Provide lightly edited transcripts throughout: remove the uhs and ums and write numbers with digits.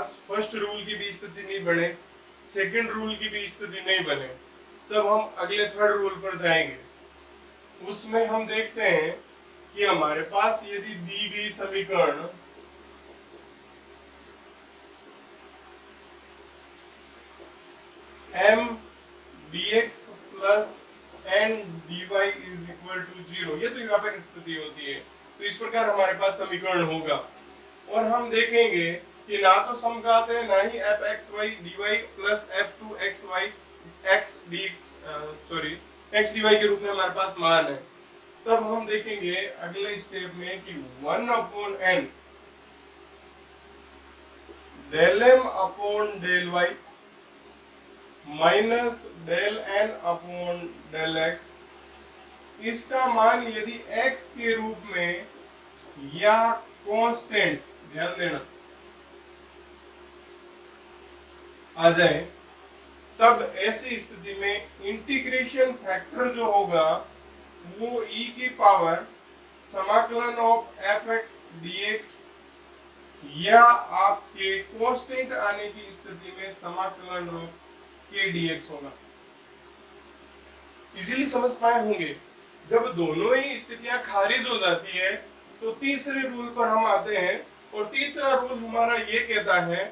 पास first rule की भी स्थिति नहीं बने, सेकंड रूल की भी स्थिति नहीं बने, तब हम अगले थर्ड रूल पर जाएंगे। उसमें हम देखते हैं कि हमारे पास यदि दी गई समीकरण m dx plus n dy is equal to 0, ये तो व्यापक स्थिति होती है, तो इस प्रकार हमारे पास समीकरण होगा। और हम देखेंगे कि ना तो समघात है ना ही f x y dy plus f 2 x y x dx x dy के रूप में हमारे पास मान है। तब हम देखेंगे अगले स्टेप में कि 1 upon n del m upon del y minus del n upon del x, इसका मान यदि x के रूप में या कांस्टेंट, ध्यान देना, आ जाए, तब ऐसी स्थिति में इंटीग्रेशन फैक्टर जो होगा वो e की पावर समाकलन ऑफ fx dx या आपके कांस्टेंट आने की स्थिति में समाकलन ऑफ k dx होगा। इजीली समझ पाए होंगे। जब दोनों ही स्थितियां खारिज हो जाती है तो तीसरे रूल पर हम आते हैं, और तीसरा रूल हमारा ये कहता है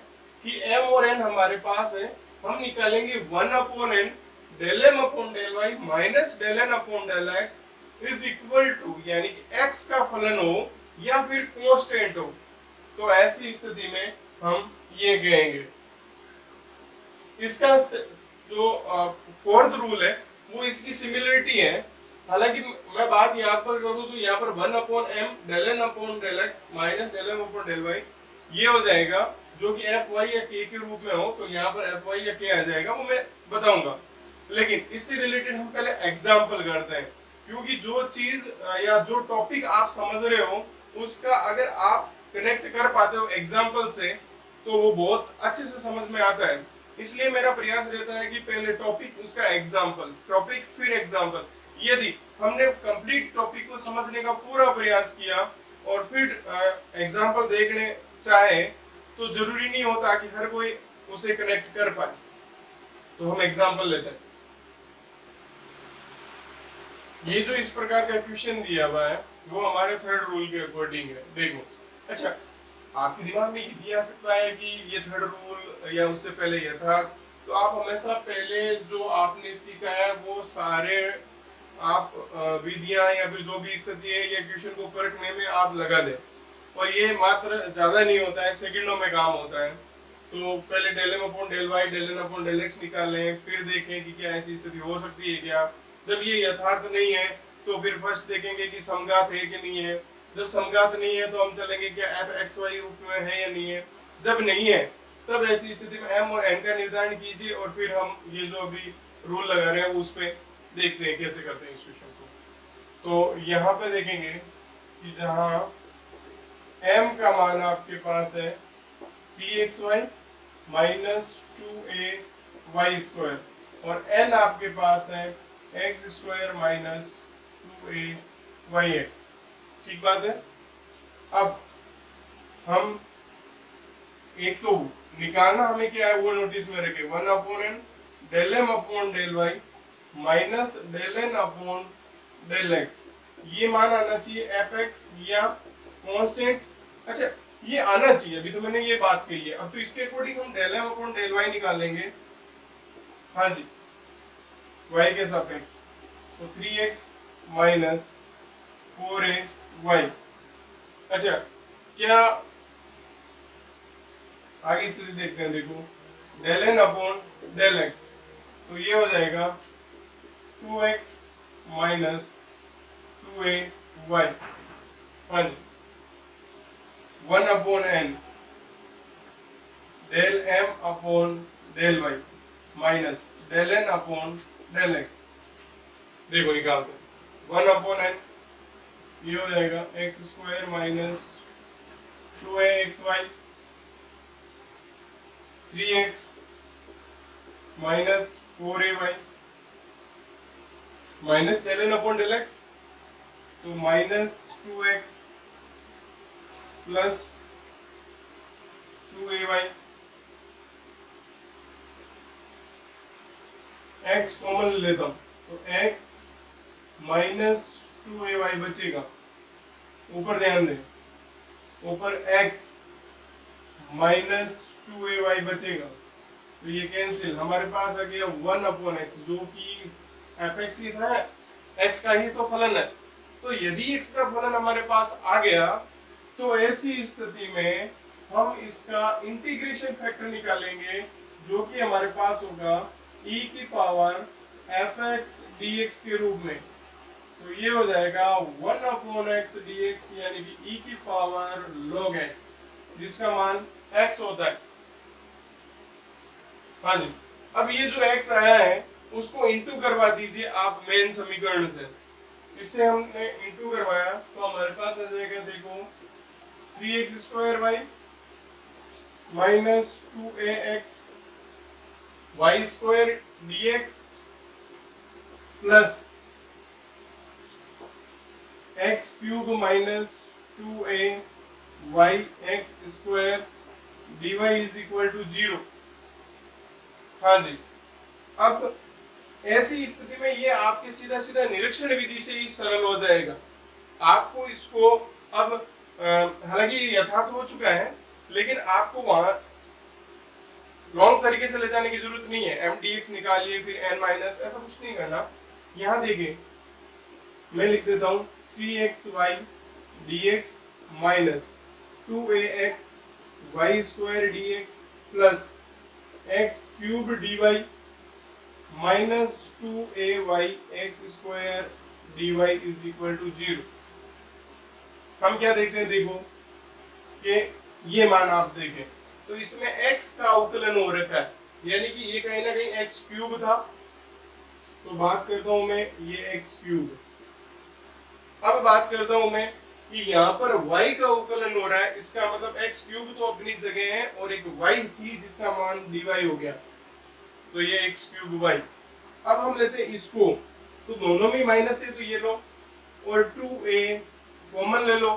कि m और n हमारे पास है, हम निकालेंगे 1 upon n del m upon del y minus del n upon del x is equal to, यानी कि x का फलन हो या फिर कांस्टेंट हो, तो ऐसी स्थिति में हम ये कहेंगे। इसका जो फोर्थ रूल है वो इसकी सिमिलरिटी है। हालांकि मैं बात यहाँ पर करूँ तो यहाँ पर 1 upon m del n upon del x minus del m upon del y ये हो जाएगा, जो कि f y या k के रूप में हो, तो यहाँ पर f y या k आ जाएगा, वो मैं बताऊंगा। लेकिन इससे रिलेटेड हम पहले एग्जाम्पल करते हैं, क्योंकि जो चीज या जो टॉपिक आप समझ रहे हो उसका अगर आप कनेक्ट कर पाते हो एग्जाम्पल से तो वो बहुत अच्छे से समझ में आता है। इसलिए मेरा प्रयास रहता है कि पहले टॉपिक, उसका एग्जाम्पल, टॉपिक फिर एग्जाम्पल। यदि हमने कंप्लीट टॉपिक को समझने का पूरा प्रयास किया और फिर एग्जाम्पल देखने चाहे तो जरूरी नहीं होता कि हर कोई उसे कनेक्ट कर पाए। तो हम एग्जाम्पल लेते हैं। ये जो इस प्रकार का क्वेश्चन दिया हुआ है वो हमारे थर्ड रूल के अकॉर्डिंग है। देखो, अच्छा, आपके दिमाग में ये भी आ सकता है कि ये थर्ड रूल या उससे पहले यह था, तो आप हमेशा पहले जो आपने सीखा है वो सारे आप विधियां या फिर जो भी स्थिति है या क्वेश्चन को परखने में आप लगा दें, और ये मात्र ज्यादा नहीं होता है, सेकंडों में काम होता है। तो पहले del m upon del y del n upon del x निकालें, फिर देखें कि क्या ऐसी स्थिति हो सकती है क्या। जब ये यथार्थ नहीं है तो फिर फर्स्ट देखेंगे कि समघात है कि नहीं है। जब समघात नहीं है तो हम चलेंगे क्या f x y रूप में है या नहीं है। जब नहीं है तब ऐसी स्थिति में m और n का निर्धारण कीजिए, और फिर हम ये जो अभी रूल लगा रहे हैं वो उस पर देखते हैं कैसे करते हैं इस क्वेश्चन को। तो यहाँ पे देखेंगे कि जहाँ m का मान आपके पास है pxy माइनस 2a y² और n आपके पास है x² माइनस 2a yx। ठीक बात है। अब हम एक तो निकालना हमें क्या है वो नोटिस में रखे, 1 upon n del m upon del y minus del n upon del x, ये मान आना चाहिए fx या कांस्टेंट। अच्छा, ये आना चाहिए, अभी तो मैंने ये बात कही है। अब तो इसके अकॉर्डिंग हम del m upon del y निकालेंगे। हाँ जी, y के सापेक्ष, तो 3x माइनस 4ay। अच्छा, क्या आगे स्थिति देखते हैं। देखो, del n upon del x, तो ये हो जाएगा 2x माइनस 2ay। हाँ जी, 1 upon n del m upon del y minus del n upon del x। देखो निकालते हैं, 1 अपॉन n ये हो जाएगा x² minus 2axy, 3x minus 4ay minus del n upon del x, तो minus 2x plus 2ay x common लेता हूं तो x माइनस 2ay बचेगा, ऊपर ध्यान दें, ऊपर x माइनस 2ay बचेगा, तो ये कैंसिल, हमारे पास आ गया 1/x जो कि fx ही था, x का ही तो फलन है। तो यदि x का फलन हमारे पास आ गया तो ऐसी स्थिति में हम इसका इंटीग्रेशन फैक्टर निकालेंगे जो कि हमारे पास होगा e की पावर fx dx के रूप में। तो ये हो जाएगा 1/x dx यानी कि e की पावर log x, जिसका मान x होता है। हाँ जी, अब ये जो x आया है उसको इंटू करवा दीजिए आप मेन समीकरण से। इससे हमने इंटू करवाया तो हमारे पास आ जाएगा, देखो 3x² minus 2ax y² dx plus x³ minus 2a y(x²) dy is equal to 0। हाँ जी, अब ऐसी स्थिति में ये आपके सीधा सीधा निरीक्षण विधि से ही सरल हो जाएगा। आपको इसको अब हालांकि यथार्थ हो चुका है, लेकिन आपको वहां रॉन्ग तरीके से ले जाने की जरूरत नहीं है। m dx निकालिए फिर n माइनस, ऐसा कुछ नहीं करना। यहाँ देखिए मैं लिख देता हूँ 3xy dx minus 2ax y² dx plus x³ dy minus 2ay x² dy is equal to 0। हम क्या देखते हैं, देखो कि ये मान आप देखें तो इसमें x का अवकलन हो रखा है, यानी कि ये कहीं ना कहीं x³ था, तो बात करता हूं मैं ये x³। अब बात करता हूं मैं कि यहाँ पर y का अवकलन हो रहा है, इसका मतलब x³ तो अपनी जगह है और एक y थी जिसका मान dy हो गया, तो ये x³ y। अब हम लेते हैं इसको, तो दोनों में माइनस है तो ये लो और 2a कॉमन ले लो।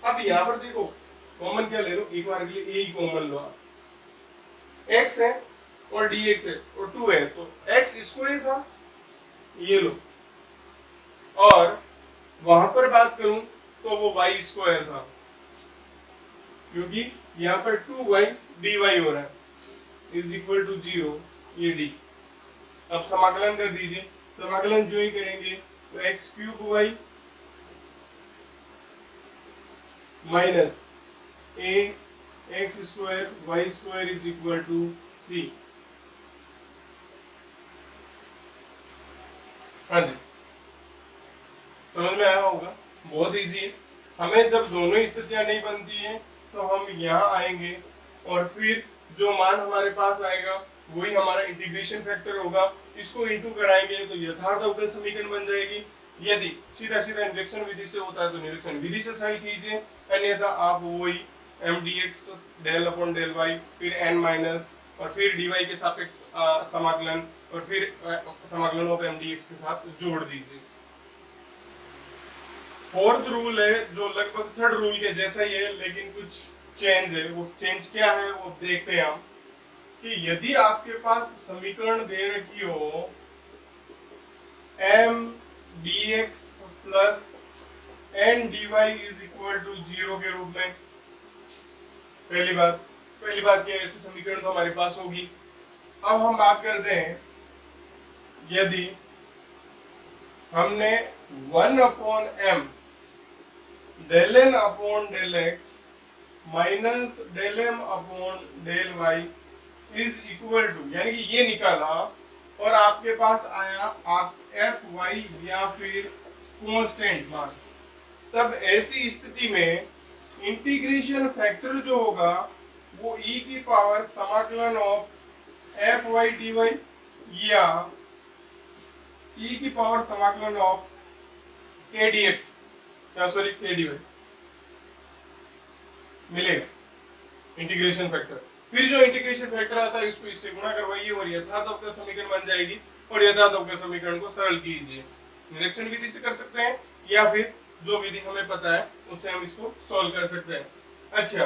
अब यहाँ पर देखो कॉमन क्या ले लो, एक बार के लिए a ही कॉमन लो आप, x है और dx है और 2 है तो x² था, ये लो, और वहां पर बात करूं तो वो y² था, क्योंकि यहाँ पर 2y dy हो रहा है इज इक्वल टू 0, ये d। अब समाकलन कर दीजिए, समाकलन जो ही करेंगे तो x³ y minus a x² y² is equal to c। हाँ जी, समझ में आया होगा, बहुत इजी है। हमें जब दोनों स्थितियां नहीं बनती हैं तो हम यहाँ आएंगे और फिर जो मान हमारे पास आएगा वही हमारा इंटीग्रेशन फैक्टर होगा, इसको इंटू कराएंगे तो यथार्थ अवकल समीकरण बन जाएगी। यदि सीधा सीधा निरीक्षण विधि से होता है तो निरीक्षण विधि से सरल कीजिए, अन्यथा आप वही m dx del upon del y फिर n माइनस और फिर dy के सापेक्ष समाकलन और फिर समाकलन ऑफ m dx के साथ जोड़ दीजिए। फोर्थ रूल है जो लगभग थर्ड रूल के जैसा ही है, लेकिन कुछ चेंज है। वो चेंज क्या है वो देखते हैं हम, कि यदि आपके पास समीकरण दे रखी हो m dx plus n dy is equal to 0 के रूप में, पहली बात क्या, ऐसे समीकरण तो हमारे पास होगी। अब हम बात करते हैं यदि हमने 1/m del n upon del x minus del m upon del y is equal to, यानी कि ये निकाला और आपके पास आया आप fy या फिर कांस्टेंट मान, तब ऐसी स्थिति में इंटीग्रेशन फैक्टर जो होगा वो e की पावर समाकलन ऑफ fy dy या e की पावर समाकलन of k dx k dy मिलेगा इंटीग्रेशन फैक्टर। फिर जो इंटीग्रेशन फैक्टर आता है इसको इससे गुणा करवाइए और यथार्थ अवकल समीकरण बन जाएगी, और यथार्थ अवकल समीकरण को सरल कीजिए। निरीक्षण विधि से कर सकते हैं या फिर जो विधि हमें पता है उससे हम इसको सॉल्व कर सकते हैं। अच्छा,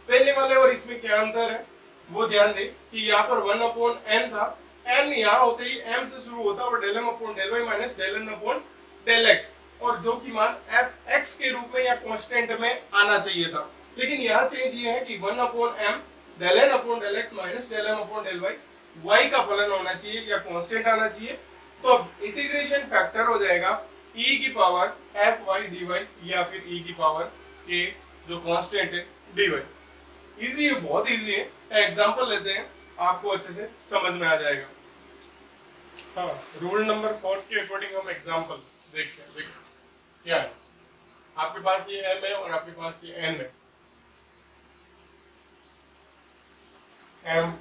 पहले वाले और इसमें क्या अंतर है वो ध्यान दें कि यहाँ पर 1/n था एन यहाँ होते ही एम से शुरू होता है और del M upon del Y minus del N upon del x, और जो कि मान एफ एक्स के रूप में या कांस्टेंट में आना चाहिए था। लेकिन यहाँ चेंज ये है कि 1 upon m del N upon del x minus del M upon del y, y का फलन होना चाहिए या कांस्टेंट आना चाहिए। तो अब इंटीग्रेशन फैक्टर हो जाएगा e की power f y d y या फिर e की पावर के जो कांस्टेंट है डी वाई। इजी है, बहुत इजी है। एग्जांपल लेते हैं, आपको अच्छे से समझ में आ जाएगा। हाँ, रूल नंबर 4 के अकॉर्डिंग हम एग्जांपल देखते हैं। देखो क्या है, आपके पास ये m है और आपके पास ये n है। m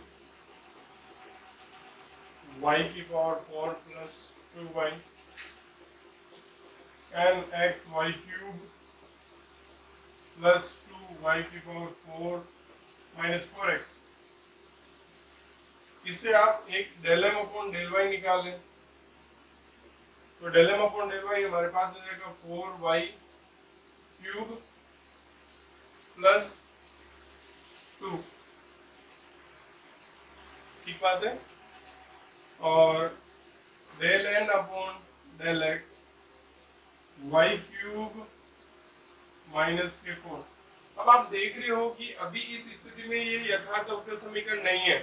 y की power 4 plus 2y n x y cube plus 2y की पावर 4 माइनस 4x। इससे आप एक del M upon del y निकाल लें, तो del M upon del y हमारे पास आ जाएगा 4y क्यूब प्लस 2, ठीक बात है, और del N upon del x y cube minus के 4। अब आप देख रहे हो कि अभी इस स्थिति में ये यथार्थ अवकल समीकरण नहीं है।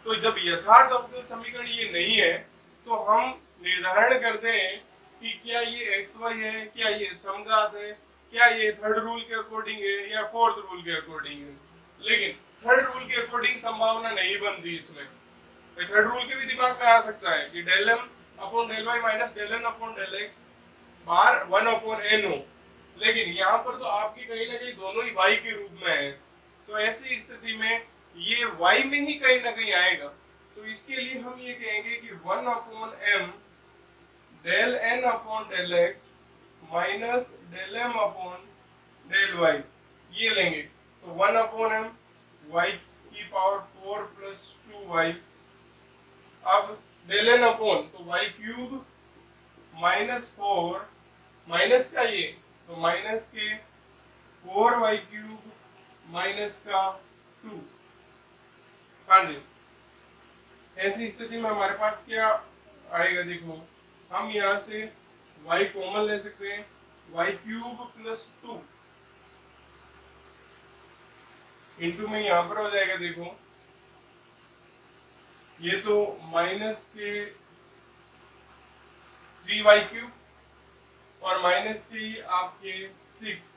तो जब यथार्थ अवकल समीकरण ये नहीं है तो हम निर्धारण करते हैं कि क्या ये एक्स वाई है, क्या ये समघात है, क्या ये थर्ड रूल के अकॉर्डिंग है या फोर्थ रूल के अकॉर्डिंग है। लेकिन थर्ड रूल के अकॉर्डिंग संभावना नहीं बनती इसमें। थर्ड रूल के भी दिमाग में आ सकता है कि del M upon del Y minus del N upon del X bar 1 upon N हो, लेकिन यहाँ पर तो आपकी कहीं ना कहीं दोनों ही y के रूप में है। तो ऐसी स्थिति में ये y में ही कहीं ना कहीं आएगा। तो इसके लिए हम ये कहेंगे कि 1 upon m del N upon del x minus del M upon del y, ये लेंगे। तो 1 अपॉन एम वाई की पावर 4 प्लस 2y, अब डेल एन अपॉन तो वाई क्यूब माइनस 4 माइनस का ये तो माइनस के 4y क्यूब माइनस का 2। हाँ जी, ऐसी स्थिति में हमारे पास क्या आएगा, देखो हम यहाँ से y कॉमन ले सकते हैं, y क्यूब प्लस 2 इंटू में यहाँ पर हो जाएगा, देखो ये तो माइनस के 3y क्यूब और माइनस के आपके 6।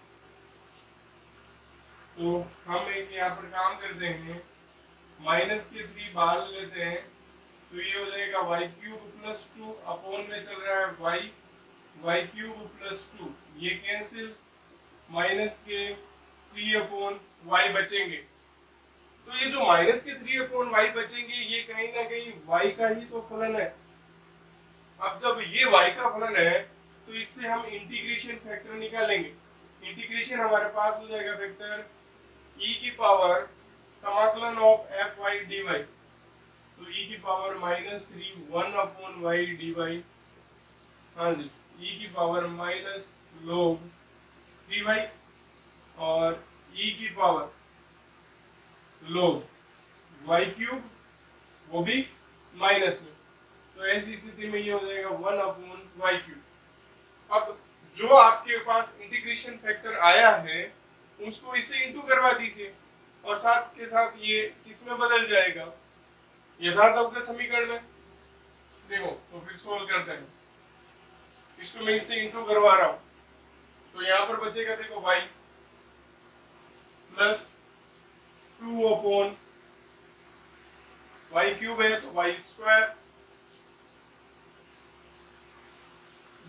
तो हम एक यहाँ पर काम करते हैं, माइनस के 3 बाहर लेते हैं, तो ये हो जाएगा y क्यूब प्लस 2 अपॉन में चल रहा है y क्यूब प्लस 2, ये कैंसिल, माइनस के 3 अपॉन y बचेंगे। तो ये जो माइनस के 3 अपॉन y बचेंगे ये कहीं ना कहीं y का ही तो फलन है। अब जब ये y का फलन है तो इससे हम इंटीग्रेशन फैक्टर निकालेंगे। इंटीग्रेशन हमारे पास हो जाएगा फैक्टर e की पावर समाकलन of f y d y, तो e की power minus 3 1 upon y d y, हाँ जी, e की पावर माइनस log 3y और e की पावर log y क्यूब, वो भी माइनस में। तो ऐसी स्थिति में ये हो जाएगा 1 अपॉन वाई क्यूब। अब जो आपके पास इंटीग्रेशन फैक्टर आया है उसको इससे इंटू करवा दीजिए और साथ के साथ ये किसमें बदल जाएगा, यथार्थ अवकल समीकरण में। देखो तो फिर सोल्व करते हैं, इसको मैं इससे इंटू करवा रहा हूं, तो यहाँ पर बचेगा देखो y plus 2 upon y cube है तो y square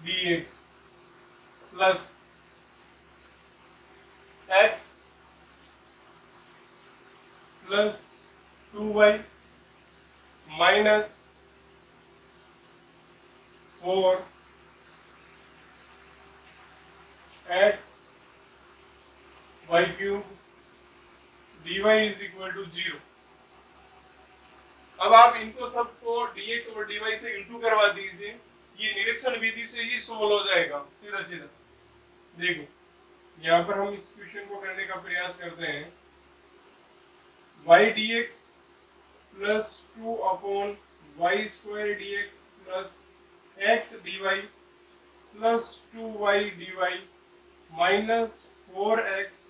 dx plus x plus 2y minus 4 x y cube dy is equal to 0। अब आप इनको सबको dx और dy से इंटू करवा दीजिए, ये निरीक्षण विधि से ही सोल्व हो जाएगा सीधा सीधा। देखो यहाँ पर हम इस क्वेश्चन को करने का प्रयास करते हैं, y dx plus 2 upon y square d x plus x d y plus 2y dy minus 4x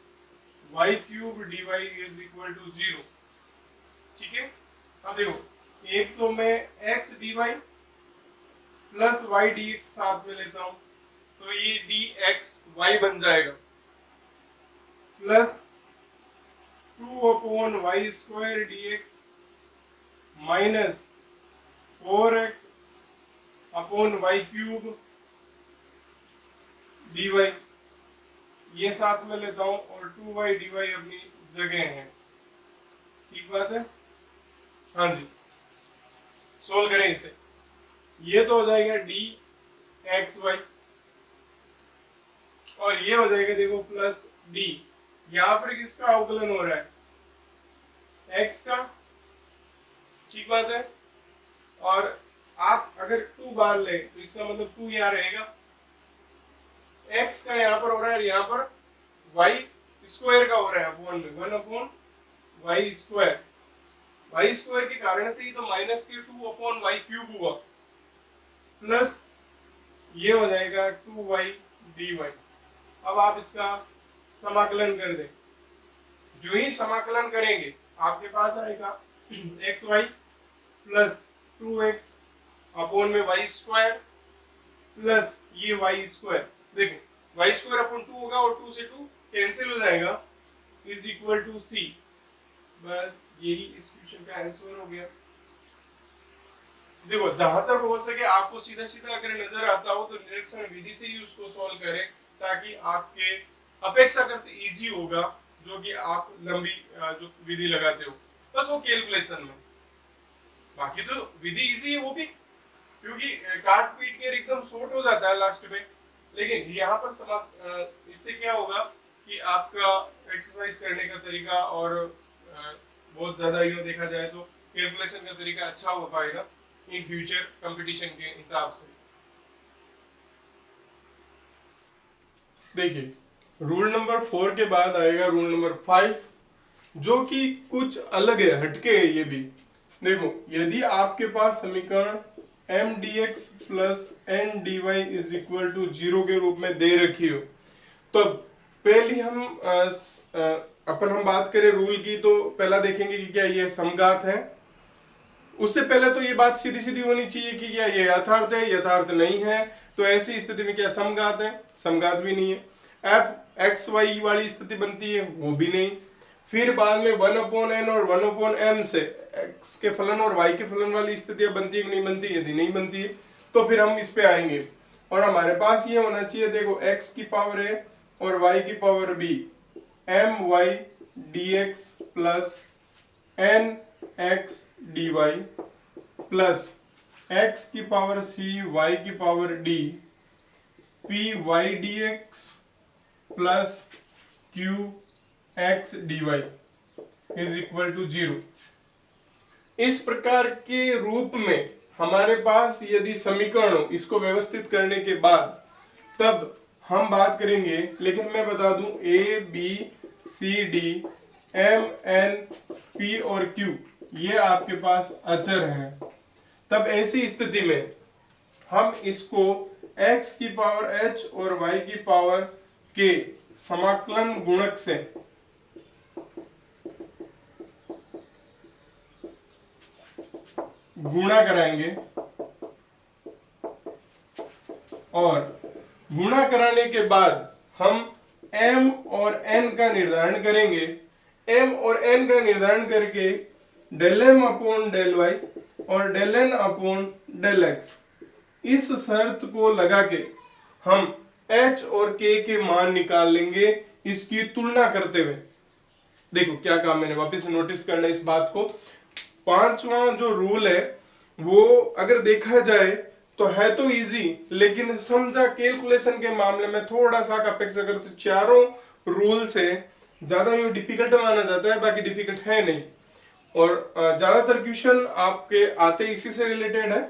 y cube d y is equal to 0। ठीक है, अब देखो, एक तो मैं x dy plus y d x साथ में लेता हूं, तो ये डी एक्स वाई बन जाएगा plus 2/y square d x minus 4x upon y cube d y, ये साथ में लेता हूं और 2y dy अपनी जगह है। ठीक बात है, हाँ जी, सोल्व करें इसे। ये तो हो जाएगा डी एक्स वाई और ये हो जाएगा देखो प्लस डी, यहां पर किसका अवकलन हो रहा है, एक्स का। ठीक बात है, और आप अगर 2 बार ले तो इसका मतलब 2 यहाँ रहेगा, x का यहाँ पर हो रहा है, यहाँ पर y स्क्वायर का हो रहा है अपॉन में 1/y स्क्वायर, y स्क्वायर के कारण से ही तो माइनस के 2/y क्यूब हुआ प्लस ये हो जाएगा 2y dy। अब आप इसका समाकलन कर दें, जो ही समाकलन करेंगे आपके पास आएगा xy प्लस 2x अपॉन में y स्क्वायर प्लस ये y स्क्वायर, देखो y स्क्वायर अपॉन 2 होगा और 2 से 2 कैंसिल हो जाएगा, इज इक्वल टू c। बस यही इस क्वेश्चन का आंसर हो गया। देखो, जहां तक हो सके आपको सीधा सीधा अगर नजर आता हो तो निरीक्षण विधि से ही उसको सॉल्व करें, ताकि आपके अपेक्षाकृत इजी होगा जो कि आप लंबी जो विधि लगाते हो, बस वो कैलकुलेशन में। बाकी तो विधि इजी है वो भी, क्योंकि काट पीट के एकदम शॉर्ट हो जाता है लास्ट में। लेकिन यहाँ पर इससे क्या होगा कि आपका एक्सरसाइज करने का तरीका और बहुत ज्यादा यूँ देखा जाए तो कैलकुलेशन का तरीका अच्छा हो पाएगा इन फ्यूचर कंपटीशन के हिसाब से। देखिए, रूल नंबर 4 के बाद आएगा रूल नंबर 5, जो कि कुछ अलग है, हटके है ये भी। देखो, यदि आपके पास समीकरण m d x plus n d y is equal to 0 के रूप में दे रखी हो, तो पहले हम बात करें रूल की, तो पहला देखेंगे कि क्या ये समघात है। उससे पहले तो ये बात सीधी सीधी होनी चाहिए कि क्या ये यथार्थ है, यथार्थ नहीं है। तो ऐसी स्थिति में क्या समघात है, समघात भी नहीं है। एफ एक्स वाई वाली स्थिति बनती है, वो भी नहीं। फिर बाद में 1/n और 1/m से x के फलन और y के फलन वाली स्थितियां बनती है कि नहीं बनती। यदि नहीं बनती है तो फिर हम इस पे आएंगे और हमारे पास ये होना चाहिए, देखो x की पावर a और y की power b, my dx plus nx dy plus x की पावर c y की power d py dx plus qx dy is equal to 0। इस प्रकार के रूप में हमारे पास यदि समीकरण हो, इसको व्यवस्थित करने के बाद तब हम बात करेंगे। लेकिन मैं बता दूं, a b c d m n p और क्यू ये आपके पास अचर हैं। तब ऐसी स्थिति में हम इसको x की पावर h और y की पावर के समाकलन गुणक से गुणा कराएंगे और गुणा कराने के बाद हम m और n का निर्धारण करेंगे। m और n का निर्धारण करके del m upon del y और del n upon del x, इस शर्त को लगा के हम h और k के मान निकाल लेंगे इसकी तुलना करते हुए। देखो क्या काम, मैंने वापस नोटिस करना इस बात को। पांचवा जो रूल है वो अगर देखा जाए तो है तो इजी, लेकिन समझा कैलकुलेशन के मामले में थोड़ा सा अपेक्षाकृत चारों रूल से ज्यादा यूं डिफिकल्ट माना जाता है, बाकी डिफिकल्ट है नहीं। और ज्यादातर क्वेश्चन आपके आते इसी से रिलेटेड है।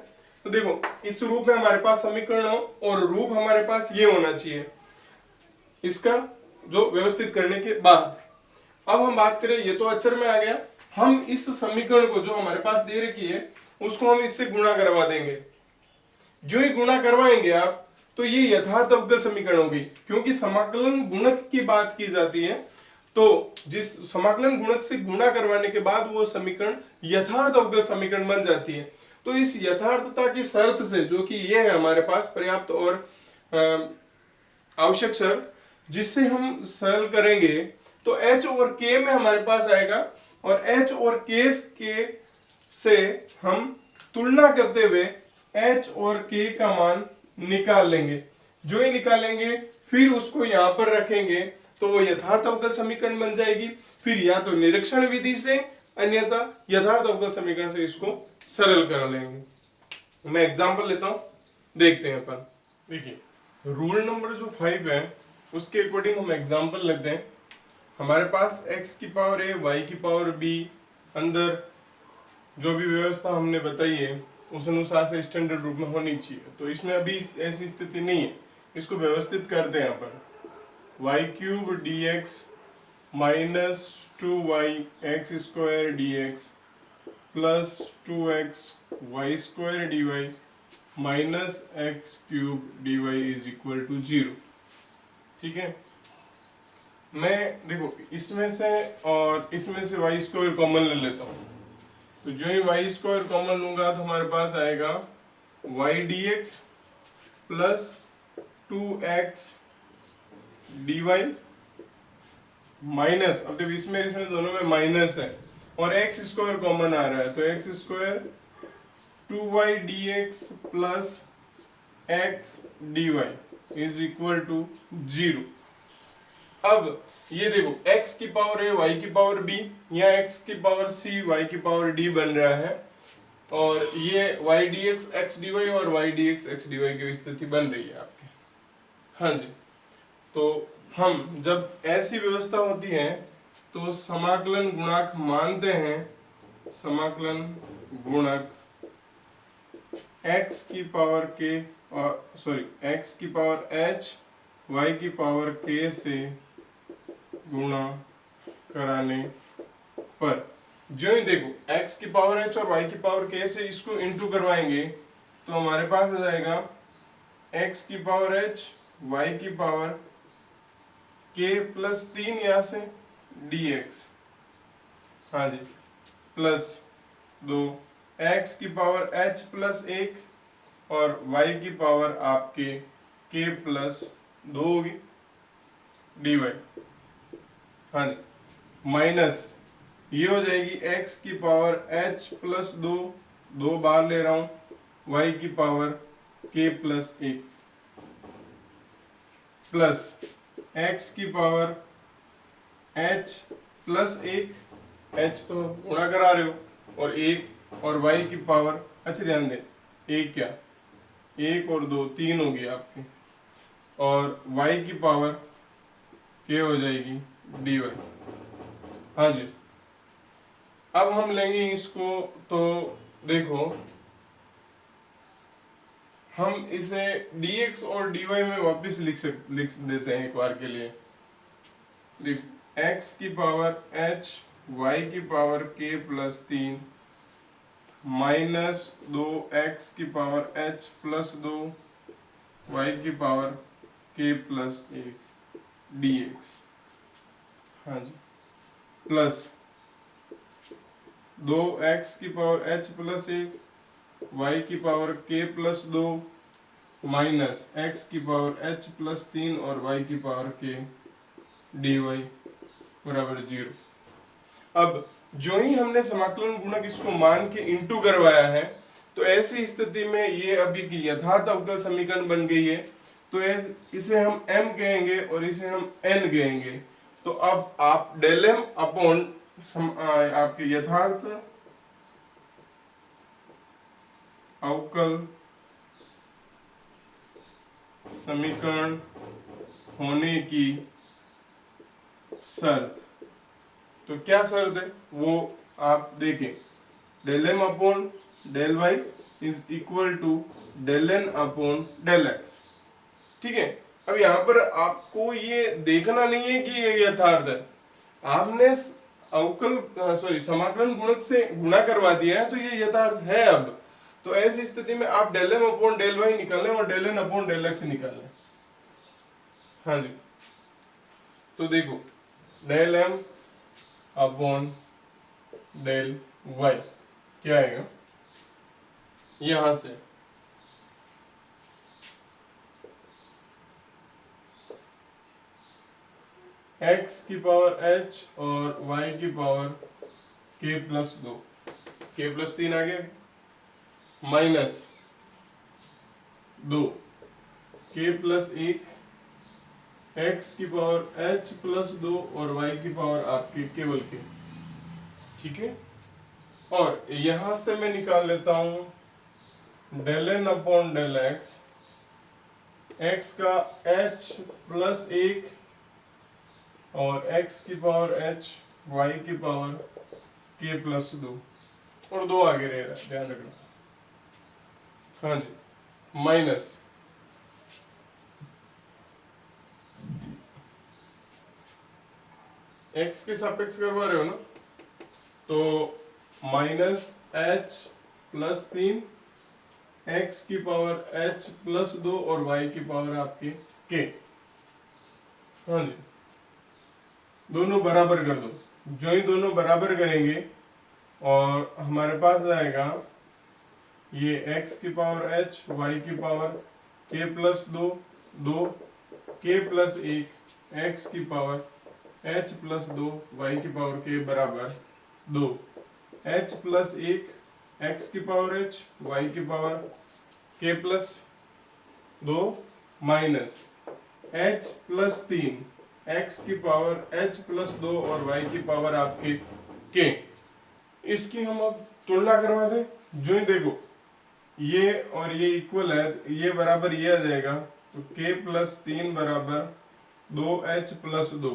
तो देखो, इस रूप में हमारे पास समीकरण हो और रूप हमारे पास ये होना चाहिए इसका, जो व्यवस्थित करने के बाद। अब हम बात करें, ये तो अक्षर में आ गया। हम इस समीकरण को जो हमारे पास दे रखी है उसको हम इससे गुणा करवा देंगे। जो ही गुणा करवाएंगे आप, तो ये यथार्थ अवकल समीकरण होगी। क्योंकि समाकलन गुणक की बात की जाती है, तो जिस समाकलन गुणक से गुणा करवाने के बाद वो समीकरण यथार्थ अवकल समीकरण बन जाती है। तो इस यथार्थता की शर्त से, जो कि ये है हमारे पास पर्याप्त और आवश्यक शर्त, जिससे हम सरल करेंगे तो h और k में हमारे पास आएगा, और h और k के से हम तुलना करते हुए h और k का मान निकाल लेंगे। जो ही निकालेंगे फिर उसको यहां पर रखेंगे तो वो यथार्थ अवकल समीकरण बन जाएगी। फिर या तो निरीक्षण विधि से, अन्यथा यथार्थ अवकल समीकरण से इसको सरल कर लेंगे। मैं एग्जांपल लेता हूं, देखते हैं अपन। देखिए रूल नंबर जो 5 है उसके अकॉर्डिंग हम एग्जांपल लेते हैं। हमारे पास x की पावर a, y की पावर b, अंदर जो भी व्यवस्था हमने बताई है उस अनुसार से स्टैंडर्ड रूप में होनी चाहिए। तो इसमें अभी ऐसी स्थिति नहीं है, इसको व्यवस्थित करते हैं अपन। Y cube D x minus 2y(x² dx plus 2x y² dy minus x³ dy is equal to 0। ठीक है, मैं देखो इसमें से और इसमें से y² कॉमन ले लेता हूँ। तो जो ही y² कॉमन लूंगा तो हमारे पास आएगा y dx plus 2x dy minus, अब देखो इसमें दोनों में माइनस है और x² कॉमन आ रहा है, तो x² 2y dx plus x dy is equal to 0। अब ये देखो x की पावर a, y की पावर b, या x की पावर c, y की पावर d बन रहा है, और ये y dx x dy और y dx x dy की स्थिति बन रही है आपके। हाँ जी, तो हम जब ऐसी व्यवस्था होती है तो समाकलन गुणांक मानते हैं, समाकलन गुणक x की पावर k और x की पावर h y की पावर k से गुणा कराने पर, जो ही देखो x की पावर h और y की पावर k से इसको इंटू करवाएंगे तो हमारे पास आ जाएगा x की पावर h y की पावर k प्लस 3 यहाँ से dx, हाँ जी, प्लस 2 x की पावर h प्लस 1 और y की पावर आपके k प्लस 2 होगी dy, हाँ जी, माइनस ये हो जाएगी x की पावर h प्लस 2 बार ले रहा हूं y की power k plus 1 plus x की पावर h प्लस 1, h तो गुणा करा रहे हो, और 1 और y की पावर, अच्छा ध्यान दें, 1 क्या, 1 और 2 3 होगी आपकी, और y की पावर k हो जाएगी dy। हाँ जी, अब हम लेंगे इसको, तो देखो हम इसे dx और dy में वापस लिख देते हैं एक बार के लिए। देखो x की पावर h y की power k plus 3 minus 2x की पावर h प्लस 2 y की पावर k प्लस 1 dx, हाँ जी, प्लस 2x की पावर h प्लस 1 y की power k plus 2 minus x की पावर h प्लस 3 और y की power k dy बराबर 0। अब जो ही हमने समाकलन गुणक इसको मान के इंटू करवाया है, तो ऐसी स्थिति में ये अभी की यथार्थ अवकल समीकरण बन गई है। तो इसे हम m कहेंगे और इसे हम n कहेंगे। तो अब आप डेल m अपॉन आपके यथार्थ अवकल समीकरण होने की शर्त, तो क्या शर्त है वो आप देखें, del m upon del y is equal to del n upon del x। ठीक है, अब यहाँ पर आपको ये देखना नहीं है कि ये यथार्थ है, आपने अवकल सॉरी समाकलन गुणक से गुणा करवा दिया है तो ये यथार्थ है। अब तो ऐसी स्थिति में आप del M upon del y निकाल लें और del N upon del x निकाल लें। हाँ जी, तो देखो del M upon del y क्या आएगा, यहां से x की पावर h और y की power k plus 2, k plus 3 आ गया माइनस 2 k प्लस 1 x की पावर h प्लस 2 और y की पावर आपके केवल k। ठीक है, और यहां से मैं निकाल लेता हूं del N upon del x, x का h प्लस 1 और x की पावर h y की पावर k प्लस 2 और 2 आगे रहेगा, ध्यान रखना। हाँ जी, माइनस x के सापेक्ष करवा रहे हो ना, तो माइनस h प्लस 3 x की पावर h प्लस 2 और y की पावर आपके k। हाँ जी, दोनों बराबर कर दो, जो ही दोनों बराबर करेंगे और हमारे पास आएगा ये x की पावर h y की power k plus 2 2 k plus 1 x की पावर h प्लस 2 y की पावर k बराबर 2 h प्लस 1 x की पावर h y की power k plus 2 minus h plus 3 x की पावर h प्लस 2 और y की power आपके k। इसकी हम अब तुलना करवा दें, जो ही देखो ये और ये इक्वल है, ये बराबर ये आ जाएगा, तो k प्लस 3 बराबर 2h प्लस 2,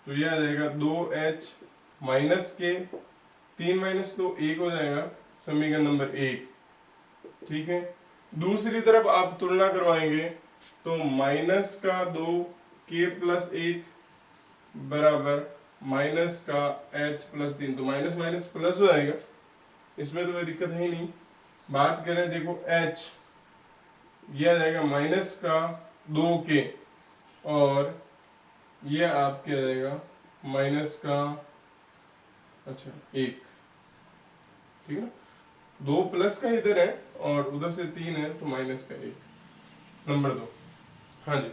तो ये आ जाएगा 2h माइनस k, 3 माइनस 2 1 हो जाएगा, समीकरण नंबर 1। ठीक है, दूसरी तरफ आप तुलना करवाएंगे तो माइनस का 2 k प्लस 1 बराबर माइनस का h प्लस 3, तो माइनस माइनस प्लस हो जाएगा, इसमें तो कोई दिक्कत है ही नहीं। बात करें देखो h, यह आ जाएगा माइनस का 2k और यह आपके आ जाएगा माइनस का अच्छा 1। ठीक है ना, 2 प्लस का इधर है और उधर से 3 है तो माइनस का 1, नंबर 2। हाँ जी,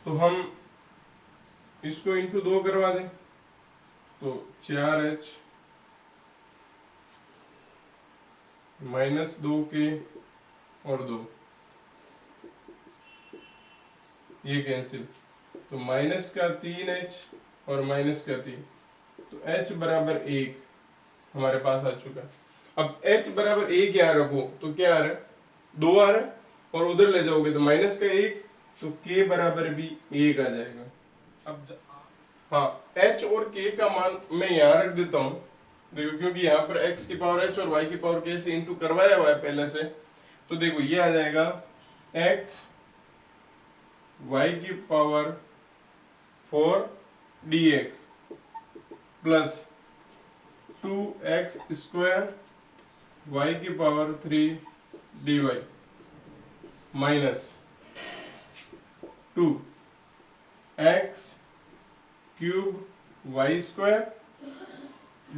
तो हम इसको इंटू 2 करवा दें तो 4h माइनस 2k और 2 ये कैंसिल, तो माइनस का 3h और माइनस का 3, तो h बराबर 1 हमारे पास आ चुका है। अब h बराबर 1 यहाँ रखो तो क्या आ रहा है, 2 आ रहा है, और उधर ले जाओगे तो माइनस का 1, तो k बराबर भी 1 आ जाएगा। अब हाँ, h और k का मान मैं यहाँ रख देता हूँ, देखो क्योंकि यहाँ पर x की पावर h और y की पावर k से इंटू करवाया हुआ है पहले से, तो देखो ये आ जाएगा x y की power 4 dx plus 2x square y की power 3 dy minus 2x cube y square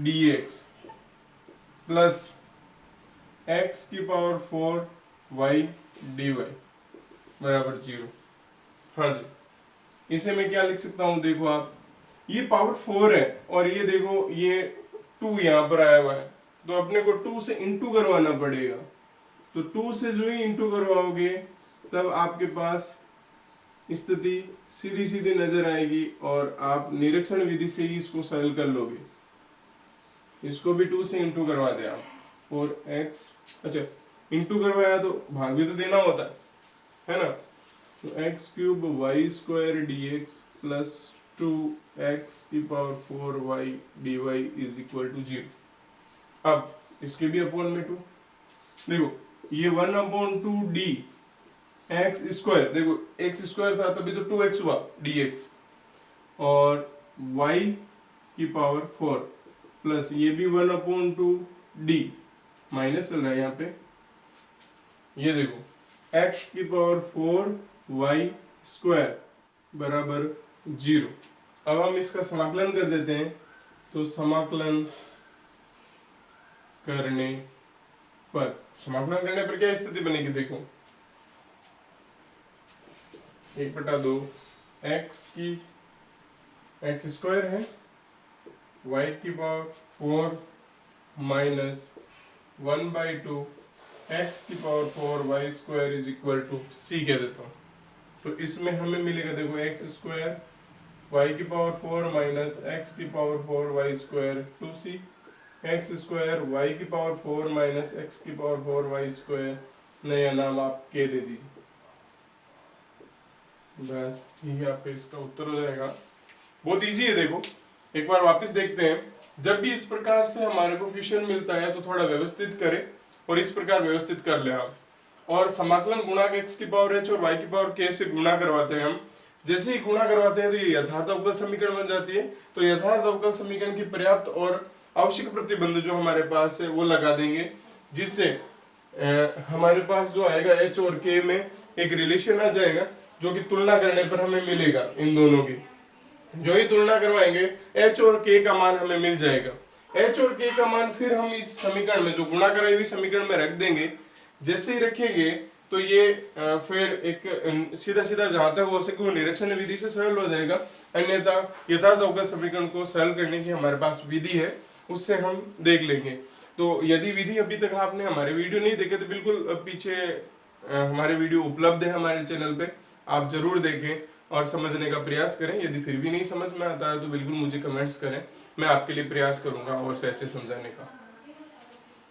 dx plus x की पावर 4 y dy बराबर 0। हाँ जी, इसे मैं क्या लिख सकता हूँ, देखो आप ये पावर 4 है और ये देखो ये 2 यहाँ पर आया हुआ है, तो अपने को 2 से इंटू करवाना पड़ेगा, तो 2 से जो ही इंटू करवाओगे तब आपके पास स्थिति सीधी सीधी नजर आएगी और आप निरीक्षण विधि से ही इसको सरल कर लोगे। इसको भी 2 से इंटू करवा दे आप और x, अच्छा इंटू करवाया तो भाग भी तो देना होता है ना, तो x cube y square d x plus 2x की power 4 y d y is equal to 0। अब इसके भी अपॉन में 2, देखो ये 1/2 डी एक्स स्क्वायर, देखो एक्स स्क्वायर था तभी तो 2x हुआ dx, और y की पावर 4 प्लस ये भी 1/2 d माइनस चल रहा है यहाँ पे, ये देखो x की पावर 4 y स्क्वायर बराबर 0। अब हम इसका समाकलन कर देते हैं, तो समाकलन करने पर क्या स्थिति बनेगी, देखो 1/2 x स्क्वायर है y की पावर 4 माइनस 1/2 x की power 4 y square is equal to c कह देता हूँ। तो इसमें हमें मिलेगा देखो x स्क्वायर y की पावर 4 माइनस x की power 4 y square 2c, x square y की पावर 4 माइनस x की पावर 4 y स्क्वायर, नया नाम आप k दे दीजिए, बस यही आपका इसका उत्तर हो जाएगा। बहुत इजी है, देखो एक बार वापस देखते हैं। जब भी इस प्रकार से हमारे को क्वेश्चन मिलता है तो थोड़ा व्यवस्थित करें और इस प्रकार व्यवस्थित कर ले आप। और समाकलन गुणांक x की पावर h और y की पावर k से गुणा करवाते हैं हम। जैसे ही गुणा करवाते हैं तो ये यथार्थ अवकल समीकरण बन जाती है। तो यथार्थ अवकल समीकरण की पर्याप्त और आवश्यक प्रतिबंध जो हमारे पास है वो लगा देंगे, जिससे हमारे पास जो आएगा h और k में एक रिलेशन आ जाएगा, जो कि तुलना करने पर हमें मिलेगा। इन दोनों की जो ही तुलना करवाएंगे h और k का मान हमें मिल जाएगा। h और k का मान फिर हम इस समीकरण में, जो गुणा कराई हुई समीकरण में रख देंगे। जैसे ही रखेंगे तो ये फिर एक सीधा सीधा जहां तक हो सके वो निरीक्षण विधि से सरल हो जाएगा। अन्यथा यथार्थ अवकल समीकरण को सरल करने की हमारे पास विधि है, उससे हम देख लेंगे। तो यदि विधि अभी तक आपने हमारे वीडियो नहीं देखे तो बिल्कुल पीछे हमारे वीडियो उपलब्ध है हमारे चैनल पे, आप जरूर देखें और समझने का प्रयास करें। यदि फिर भी नहीं समझ में आता है तो बिल्कुल मुझे कमेंट्स करें, मैं आपके लिए प्रयास करूंगा और से अच्छे समझाने का।